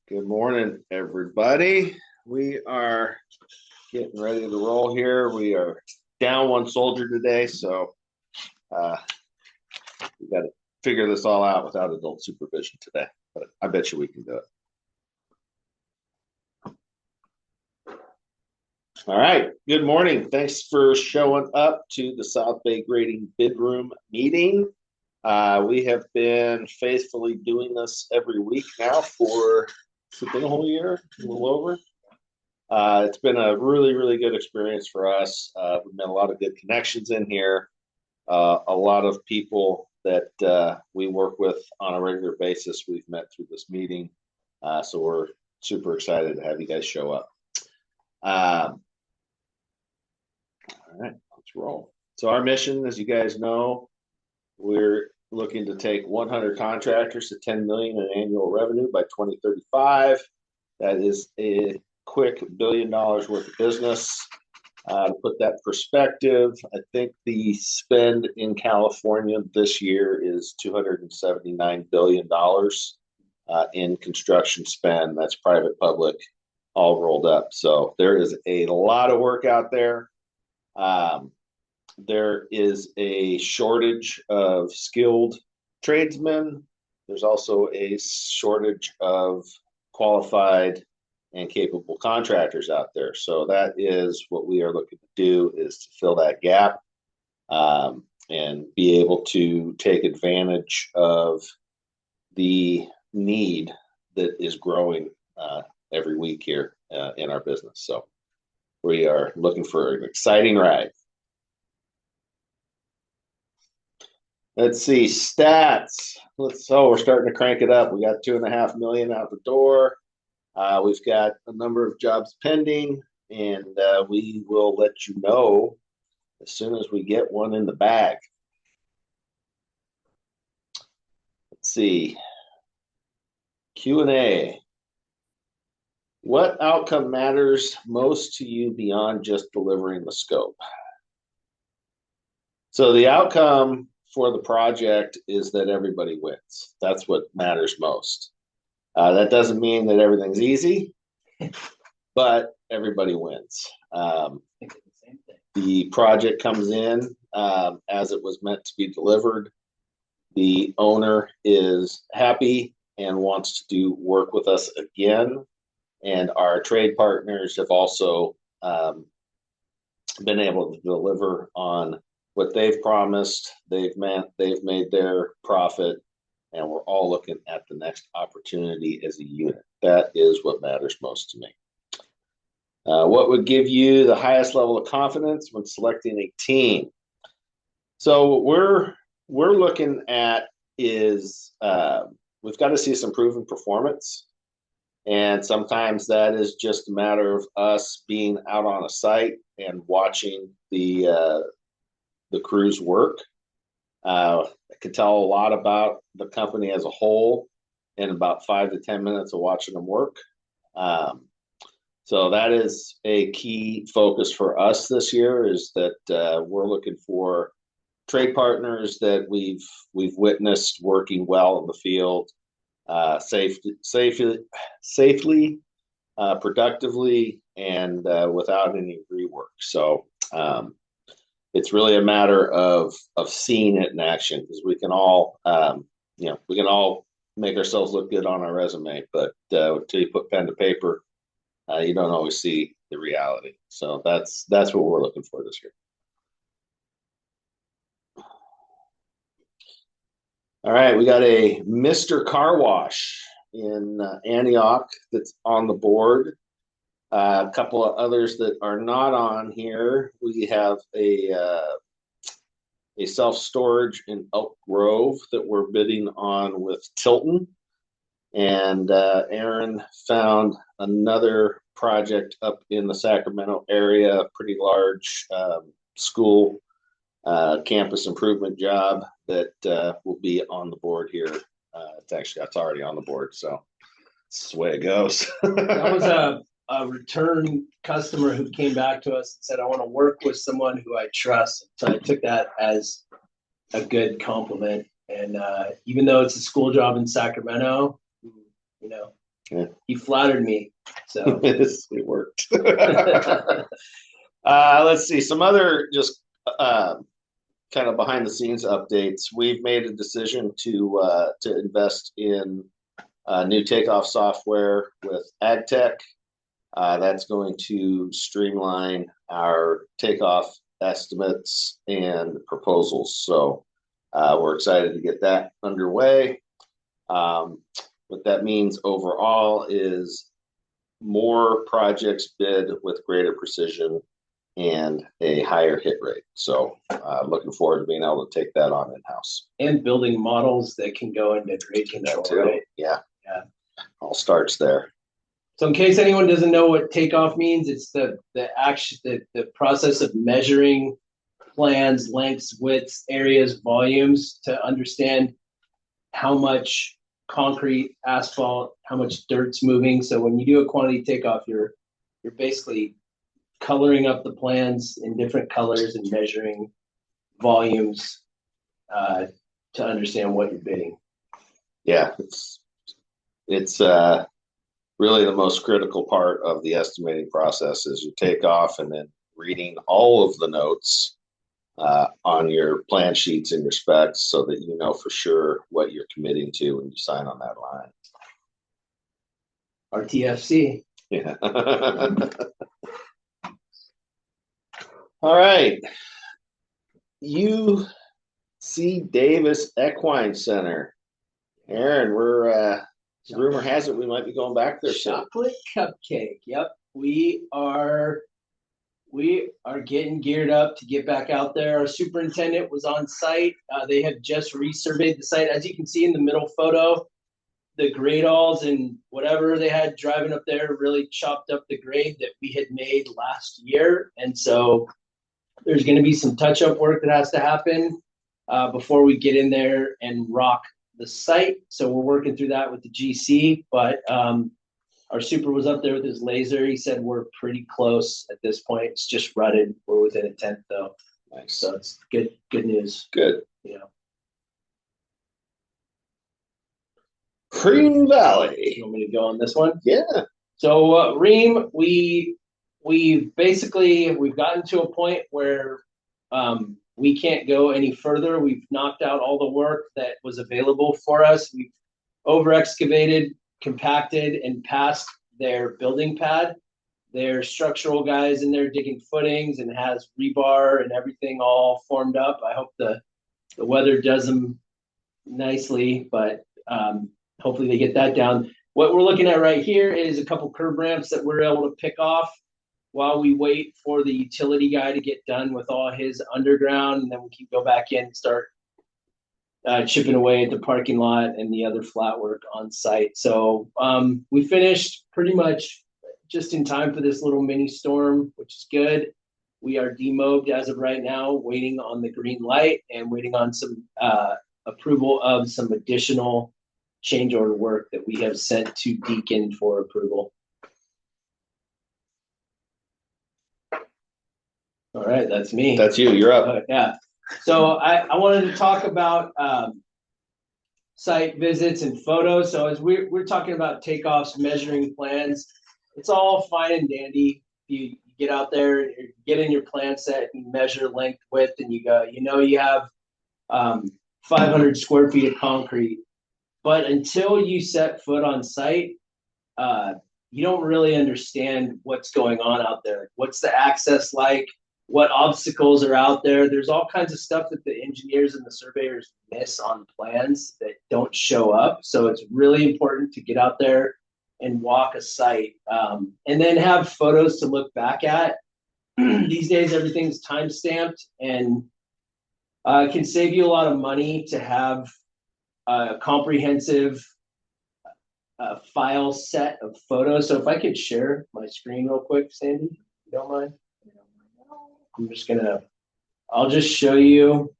Good morning, everybody. We are getting ready to roll here. We are down one soldier today, so we got to figure this all out without adult supervision today. But I bet you we can do it. All right. Good morning. Thanks for showing up to the South Bay Grading Bid Room meeting. We have been faithfully doing this every week now for it's been a whole year, a little over. It's been a really, really good experience for us. We've met a lot of good connections in here. A lot of people that we work with on a regular basis, we've met through this meeting. So we're super excited to have you guys show up. All right, let's roll. So our mission, as you guys know, we're looking to take 100 contractors to 10 million in annual revenue by 2035. That is a quick $1 billion worth of business. To put that in perspective, I think the spend in California this year is $279 billion in construction spend. That's private, public, all rolled up. So there is a lot of work out there. There is a shortage of skilled tradesmen. There's also a shortage of qualified and capable contractors out there. So that is what we are looking to do, is to fill that gap and be able to take advantage of the need that is growing every week here in our business. So we are looking for an exciting ride. Let's see, stats. We're starting to crank it up. We got 2.5 million out the door. We've got a number of jobs pending, and we will let you know as soon as we get one in the bag. Let's see. Q&A. What outcome matters most to you beyond just delivering the scope? So the outcome for the project is that everybody wins. That's what matters most. That doesn't mean that everything's easy, but everybody wins. The project comes in as it was meant to be delivered. The owner is happy and wants to do work with us again. And our trade partners have also been able to deliver on what they've promised. They've made their profit, and we're all looking at the next opportunity as a unit. That is what matters most to me. What would give you the highest level of confidence when selecting a team? So what we're looking at is we've got to see some proven performance. And sometimes that is just a matter of us being out on a site and watching the crews work. I can tell a lot about the company as a whole in about 5 to 10 minutes of watching them work. So that is a key focus for us this year, is that we're looking for trade partners that we've witnessed working well in the field, safely, productively, and without any rework. So it's really a matter of seeing it in action, because we can all make ourselves look good on our resume, but until you put pen to paper, you don't always see the reality. So that's what we're looking for this year. All right, we got a Mr. Car Wash in Antioch that's on the board. A couple of others that are not on here. We have a self-storage in Elk Grove that we're bidding on with Tilton. And Aaron found another project up in the Sacramento area, a pretty large school campus improvement job that will be on the board here. It's already on the board, so that's the way it goes. That was a return customer who came back to us and said, I want to work with someone who I trust. So I took that as a good compliment. And even though it's a school job in Sacramento, Yeah. He flattered me. So it worked. Let's see some other just kind of behind the scenes updates. We've made a decision to invest in new takeoff software with AgTech. That's going to streamline our takeoff estimates and proposals. So we're excited to get that underway. What that means overall is more projects bid with greater precision and a higher hit rate. So looking forward to being able to take that on in-house. And building models that can go into grade control, right? Yeah. Yeah. All starts there. So in case anyone doesn't know what takeoff means, it's the process of measuring plans, lengths, widths, areas, volumes to understand how much concrete, asphalt, how much dirt's moving. So when you do a quantity takeoff, you're basically coloring up the plans in different colors and measuring volumes to understand what you're bidding. Yeah, it's really the most critical part of the estimating process is your takeoff and then reading all of the notes on your plan sheets and your specs so that you know for sure what you're committing to when you sign on that line. RTFC. Yeah. All right. UC Davis Equine Center. Aaron, rumor has it we might be going back there soon. Chocolate cupcake. Yep. We are getting geared up to get back out there. Our superintendent was on site. They have just resurveyed the site. As you can see in the middle photo, the grade alls and whatever they had driving up there really chopped up the grade that we had made last year. And so there's going to be some touch-up work that has to happen before we get in there and rock the site. So we're working through that with the GC, but our super was up there with his laser. He said we're pretty close at this point. It's just rutted. We're within a tenth though. Nice. So it's good news. Good. Yeah. Green Valley. You want me to go on this one? Yeah. So Ream, we've gotten to a point where we can't go any further. We've knocked out all the work that was available for us. We've over excavated, compacted, and passed their building pad. Their structural guys in there digging footings and has rebar and everything all formed up. I hope the weather does them nicely, but hopefully they get that down. What we're looking at right here is a couple curb ramps that we're able to pick off while we wait for the utility guy to get done with all his underground, and then we can go back in and start chipping away at the parking lot and the other flat work on site. So we finished pretty much just in time for this little mini storm, which is good. We are demobbed as of right now, waiting on the green light and waiting on some approval of some additional change order work that we have sent to Deacon for approval. All right, that's me. That's you. You're up. Yeah. So I wanted to talk about site visits and photos. So as we're talking about takeoffs, measuring plans, it's all fine and dandy. You get out there, you get in your plan set, you measure length, width, and you go, you have 500 square feet of concrete. But until you set foot on site, you don't really understand what's going on out there. What's the access like? What obstacles are out there? There's all kinds of stuff that the engineers and the surveyors miss on plans that don't show up. So it's really important to get out there and walk a site, and then have photos to look back at. These days, everything's time stamped, and it can save you a lot of money to have a comprehensive file set of photos. So if I could share my screen real quick, Sandy, if you don't mind. I'll just show you.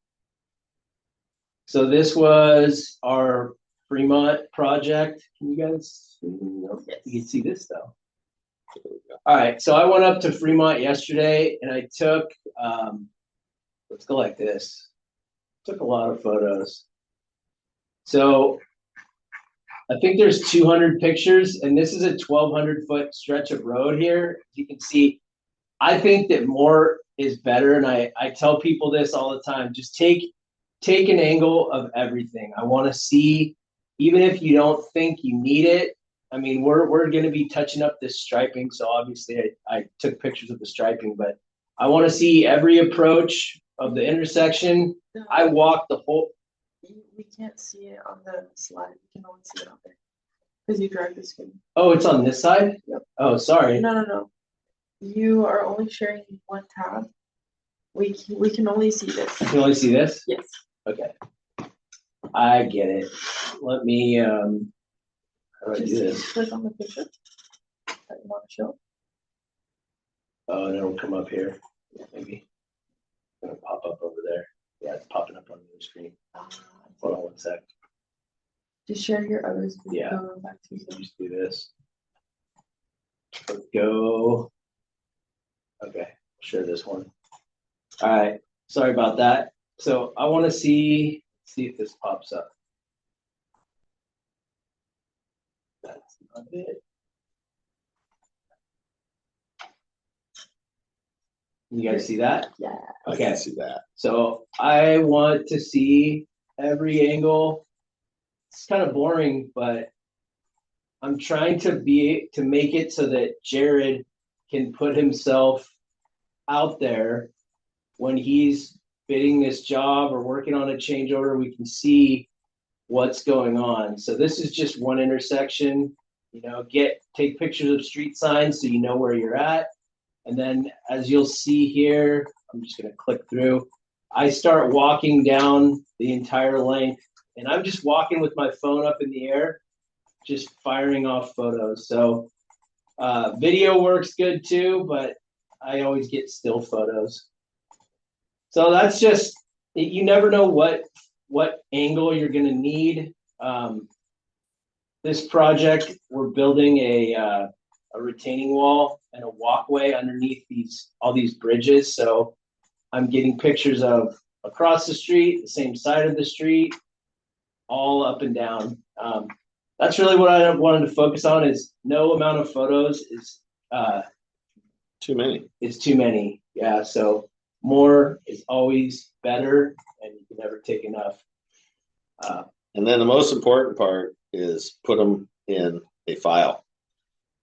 So this was our Fremont project. Can you guys see? You can see this though. All right, so I went up to Fremont yesterday and I took, let's go like this. Took a lot of photos. So I think there's 200 pictures, and this is a 1,200-foot stretch of road here. As you can see, I think that more is better, and I tell people this all the time. Just take an angle of everything. I want to see, even if you don't think you need it. I mean, we're going to be touching up this striping, so obviously I took pictures of the striping, but I want to see every approach of the intersection. I walked the whole. We can't see it on the slide. We can only see it on there because you drag the screen. Oh, it's on this side? Yep. Oh, sorry. No. You are only sharing one tab. We can only see this. You can only see this? Yes. Okay. I get it. Let me how do I do Just this? click on the picture that you want to show. Oh, and it'll come up here. Maybe. It's gonna pop up over there. Yeah, it's popping up on the screen. Hold on one sec. Just share your others. Yeah. Go back to Let me just do this. Let's go. Okay, share this one. All right. Sorry about that. So I want to see if this pops up. That's not it. You guys see that? Yeah. I Okay. can see that. So I want to see every angle. It's kind of boring, but I'm trying to make it so that Jared can put himself out there when he's bidding this job or working on a change order. We can see what's going on. So this is just one intersection. You know, take pictures of street signs so you know where you're at. And then as you'll see here, I'm just going to click through. I start walking down the entire length, and I'm just walking with my phone up in the air, just firing off photos. So video works good too, but I always get still photos. So that's just, you never know what angle you're going to need. This project, we're building a retaining wall and a walkway underneath all these bridges. So I'm getting pictures of across the street, the same side of the street, all up and down. That's really what I wanted to focus on. Is no amount of photos is Too many. It's too many. Yeah. So more is always better, and you can never take enough. And then the most important part is put them in a file.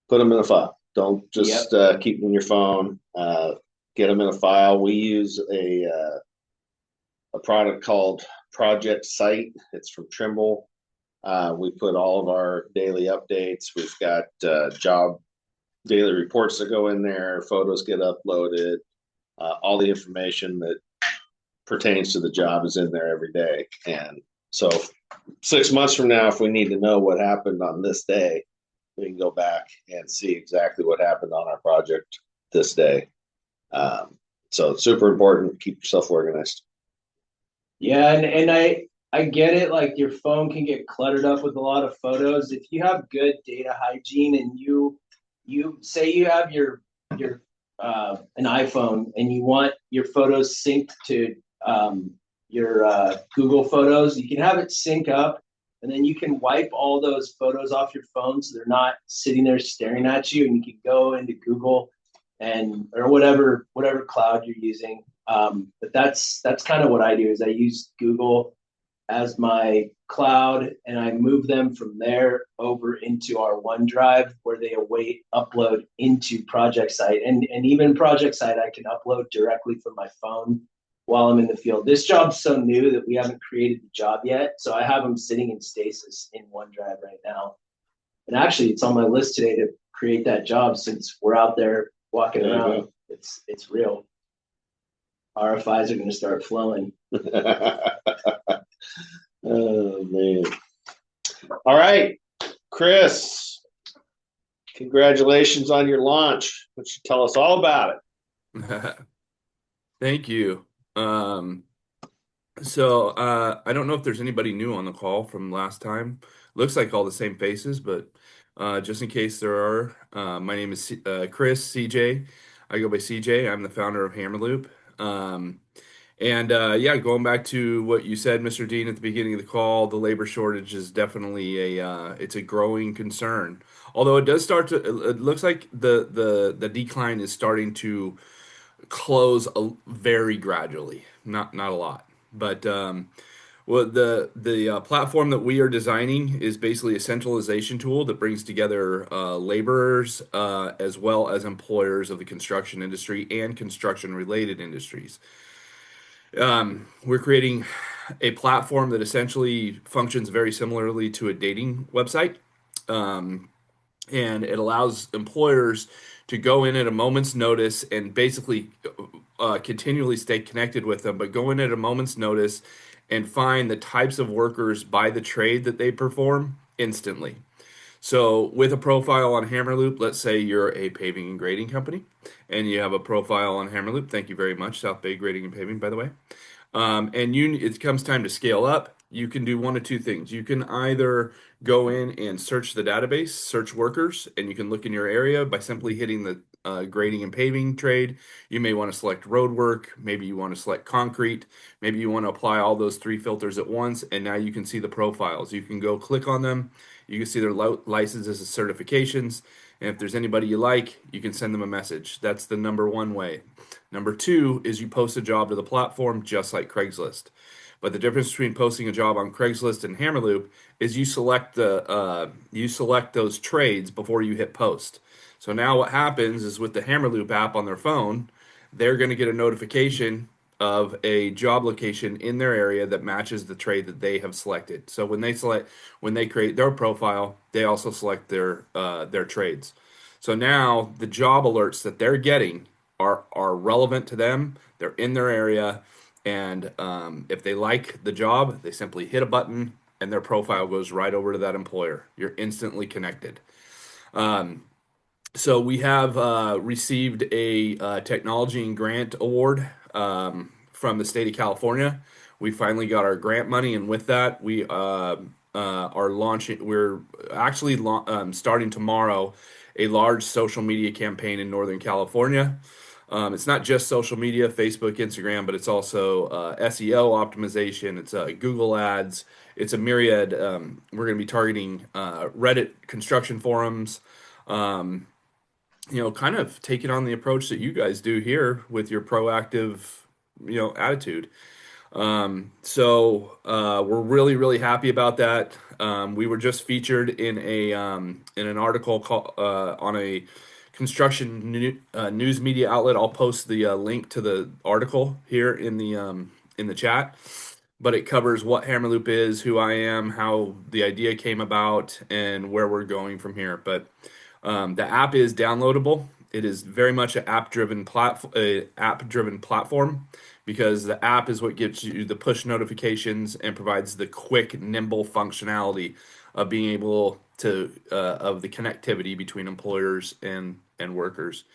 Put them in a file. Don't just keep them in your phone. Get them in a file. We use a product called Project Site. It's from Trimble. We put all of our daily updates. We've got job daily reports that go in there. Photos get uploaded. All the information that pertains to the job is in there every day. And so 6 months from now, if we need to know what happened on this day, we can go back and see exactly what happened on our project this day. So it's super important. Keep yourself organized. Yeah, and I get it. Like your phone can get cluttered up with a lot of photos. If you have good data hygiene and you say you have your an iPhone and you want your photos synced to your Google Photos, you can have it sync up, and then you can wipe all those photos off your phone so they're not sitting there staring at you, and you can go into Google or whatever cloud you're using. But that's kind of what I do. Is I use Google as my cloud, and I move them from there over into our OneDrive, where they await upload into Project Site. And even Project Site, I can upload directly from my phone while I'm in the field. This job's so new that we haven't created the job yet, so I have them sitting in stasis in OneDrive right now. And actually, it's on my list today to create that job, since we're out there walking around. It's real. RFIs are going to start flowing. Oh man. All right, Chris, congratulations on your launch. Why don't you tell us all about it? Thank you. So I don't know if there's anybody new on the call from last time. Looks like all the same faces, but just in case there are, my name is Chris CJ. I go by CJ. I'm the founder of Hammerloop. And yeah, going back to what you said, Mr. Dean, at the beginning of the call, the labor shortage is definitely it's a growing concern. Although it does start to, it looks like the decline is starting to close very gradually, not a lot. But well, the platform that we are designing is basically a centralization tool that brings together laborers as well as employers of the construction industry and construction related industries. We're creating a platform that essentially functions very similarly to a dating website. Um, and it allows employers to go in at a moment's notice and basically continually stay connected with them, but go in at a moment's notice and find the types of workers by the trade that they perform instantly. So, with a profile on Hammerloop, let's say you're a paving and grading company, and you have a profile on Hammerloop. Thank you very much, South Bay Grading and Paving, by the way. And it comes time to scale up. You can do one of two things. You can either go in and search the database, search workers, and you can look in your area by simply hitting the grading and paving trade. You may want to select road work. Maybe you want to select concrete. Maybe you want to apply all those three filters at once. And now you can see the profiles. You can go click on them. You can see their licenses and certifications. And if there's anybody you like, you can send them a message. That's the number one way. Number two is you post a job to the platform just like Craigslist. But the difference between posting a job on Craigslist and Hammerloop is you select those trades before you hit post. So now what happens is with the Hammerloop app on their phone, they're going to get a notification of a job location in their area that matches the trade that they have selected. So when they create their profile, they also select their trades. So now the job alerts that they're getting are relevant to them. They're in their area, and if they like the job, they simply hit a button, and their profile goes right over to that employer. You're instantly connected. So we have received a technology and grant award from the state of California. We finally got our grant money, and with that, we are launching. We're actually starting tomorrow a large social media campaign in Northern California. It's not just social media, Facebook, Instagram, but it's also SEO optimization. It's Google Ads. It's a myriad. We're going to be targeting Reddit construction forums. Kind of taking on the approach that you guys do here with your proactive, attitude. So we're really, really happy about that. We were just featured in an article on a news media outlet. I'll post the link to the article here in the chat. But it covers what Hammerloop is, who I am, how the idea came about, and where we're going from here. But the app is downloadable. It is very much an app-driven platform because the app is what gives you the push notifications and provides the quick, nimble functionality of being able to of the connectivity between employers and workers.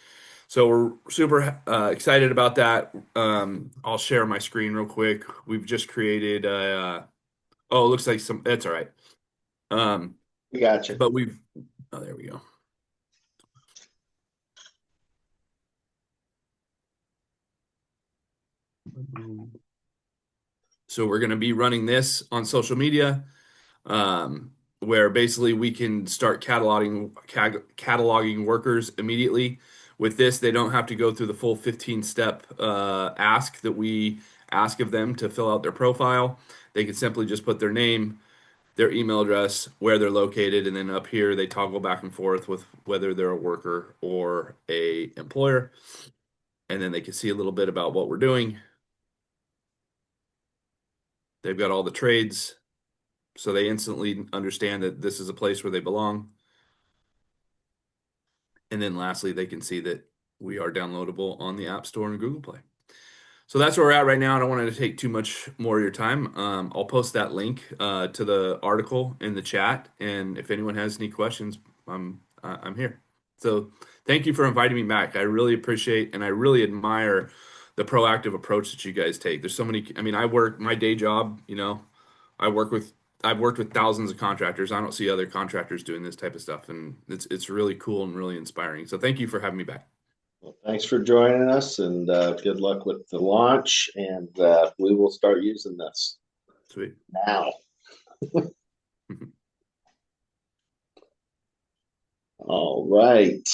So we're super excited about that. I'll share my screen real quick. We've just created it looks like that's all right. We got you. But there we go. So we're going to be running this on social media, where basically we can start cataloging workers immediately. With this, they don't have to go through the full 15-step ask that we ask of them to fill out their profile. They can simply just put their name, their email address, where they're located, and then up here they toggle back and forth with whether they're a worker or a employer. And then they can see a little bit about what we're doing. They've got all the trades, so they instantly understand that this is a place where they belong. And then lastly, they can see that we are downloadable on the App Store and Google Play. So that's where we're at right now. I don't want to take too much more of your time. I'll post that link to the article in the chat, and if anyone has any questions, I'm here. So thank you for inviting me back. I really appreciate and I really admire the proactive approach that you guys take. There's so many. I mean, I work my day job. I've worked with thousands of contractors. I don't see other contractors doing this type of stuff, and it's really cool and really inspiring. So thank you for having me back. Well, thanks for joining us, and good luck with the launch. And we will start using this Sweet. now. All right.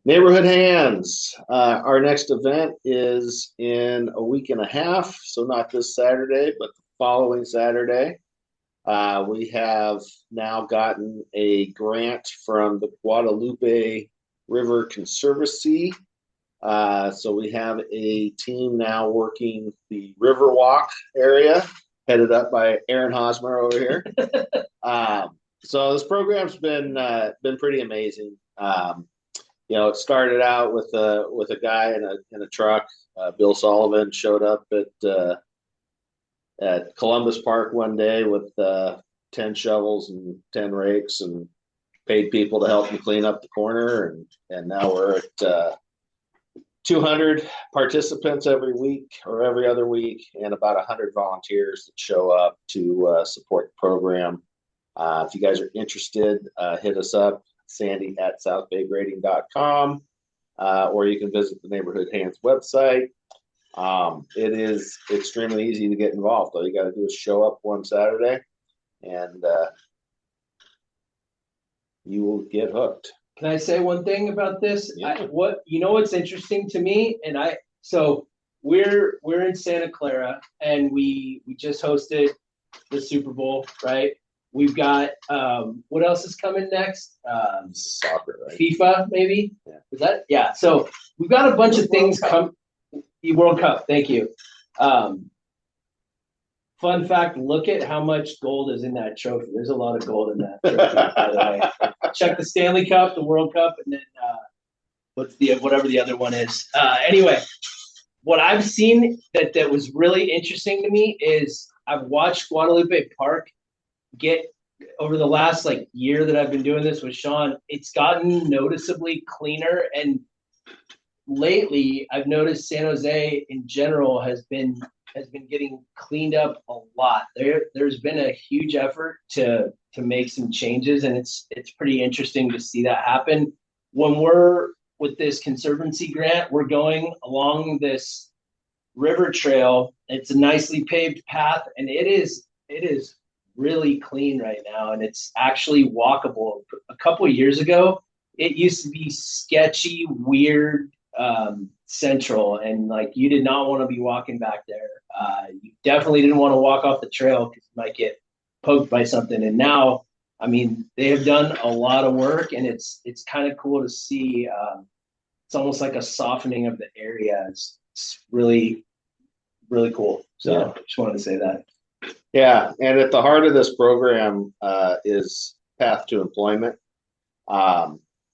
Neighborhood Hands. Our next event is in a week and a half, so not this Saturday, but the following Saturday. We have now gotten a grant from the Guadalupe River Conservancy. So we have a team now working the Riverwalk area, headed up by Aaron Hosmer over here. So this program's been pretty amazing. It started out with a guy in a truck. Bill Sullivan showed up at Columbus Park one day with 10 shovels and 10 rakes and paid people to help him clean up the corner. And now we're at 200 participants every week or every other week, and about 100 volunteers that show up to support the program. If you guys are interested, hit us up, Sandy at southbaygrading.com, or you can visit the Neighborhood Hands website. It is extremely easy to get involved. All you got to do is show up one Saturday, and you will get hooked. Can I say one thing about this? Yeah. What's interesting to me, so we're in Santa Clara, and we just hosted the Super Bowl, right? We've got what else is coming next? Soccer, right? FIFA, maybe? Yeah. Is that? Yeah. So we've got a bunch of things come. The World Cup, thank you. Fun fact, look at how much gold is in that trophy. There's a lot of gold in that trophy, by the way. Check the Stanley Cup, the World Cup, and then whatever the other one is. Anyway, what I've seen that was really interesting to me is I've watched Guadalupe Park get, over the last year that I've been doing this with Sean, it's gotten noticeably cleaner. And lately I've noticed San Jose in general has been getting cleaned up a lot. There's been a huge effort to make some changes, and it's pretty interesting to see that happen. When we're with this conservancy grant, we're going along this river trail. It's a nicely paved path, and it is really clean right now, and it's actually walkable. A couple of years ago, it used to be sketchy, weird, central, and you did not want to be walking back there. You definitely didn't want to walk off the trail because you might get poked by something. And now, I mean, they have done a lot of work, and it's kind of cool to see. It's almost like a softening of the area. It's really, really cool. So Yeah. just wanted to say that. Yeah, and at the heart of this program is path to employment.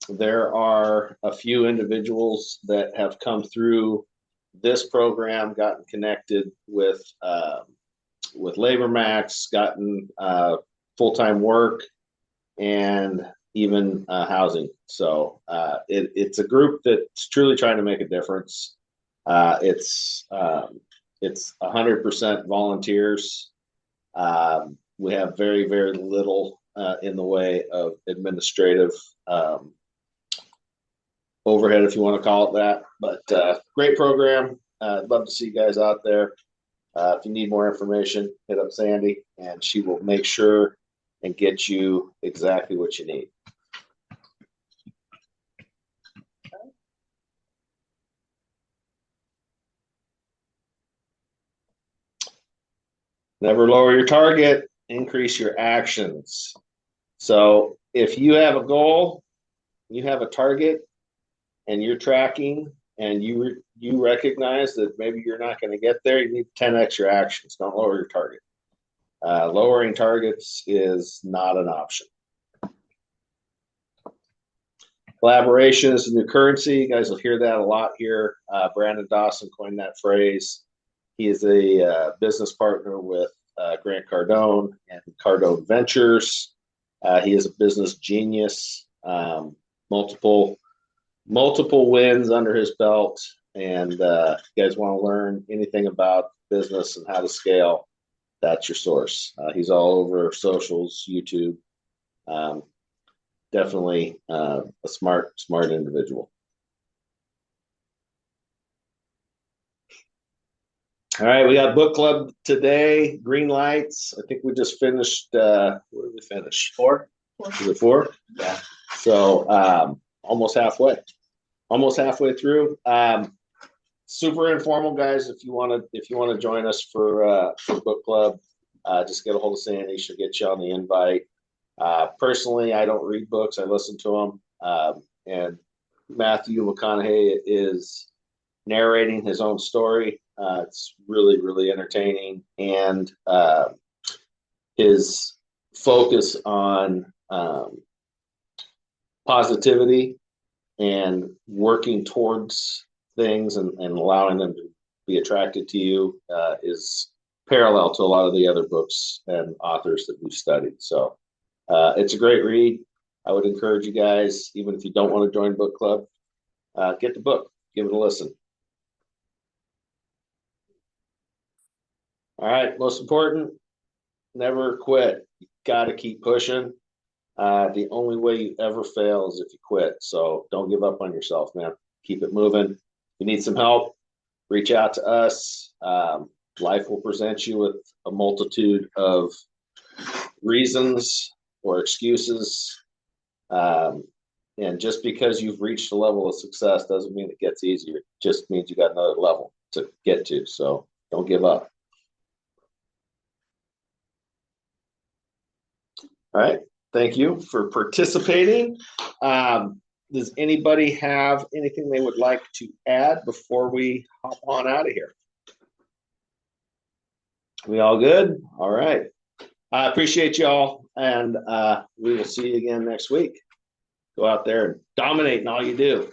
There are a few individuals that have come through this program, gotten connected with Labor Max, gotten full-time work, and even housing. So it's a group that's truly trying to make a difference. It's 100% volunteers. We have very, very little in the way of administrative overhead, if you want to call it that. But great program. I'd love to see you guys out there. If you need more information, hit up Sandy, and she will make sure and get you exactly what you need. Never lower your target, increase your actions. So if you have a goal, you have a target, and you're tracking, and you recognize that maybe you're not going to get there, you need 10x your actions. Don't lower your target. Lowering targets is not an option. Collaboration is the new currency. You guys will hear that a lot here. Brandon Dawson coined that phrase. He is a business partner with Grant Cardone and Cardone Ventures. He is a business genius. Multiple wins under his belt. And if you guys want to learn anything about business and how to scale, that's your source. He's all over socials, YouTube. Definitely a smart individual. All right, we got book club today. Green lights. I think we just finished. Where did we finish? 4. Is it 4? Yeah. So almost halfway. Almost halfway through. Super informal, guys. If you want to join us for book club, just get a hold of Sandy. She'll get you on the invite. Personally, I don't read books. I listen to them. And Matthew McConaughey is narrating his own story. It's really, really entertaining. And his focus on positivity and working towards things and allowing them to be attracted to you is parallel to a lot of the other books and authors that we've studied. So it's a great read. I would encourage you guys, even if you don't want to join book club, get the book, give it a listen. All right, most important, never quit. You got to keep pushing. The only way you ever fail is if you quit. So don't give up on yourself, man. Keep it moving. If you need some help, reach out to us. Life will present you with a multitude of reasons or excuses. And just because you've reached a level of success doesn't mean it gets easier. It just means you got another level to get to. So don't give up. All right. Thank you for participating. Does anybody have anything they would like to add before we hop on out of here? We all good? All right. I appreciate y'all, and we will see you again next week. Go out there and dominate in all you do.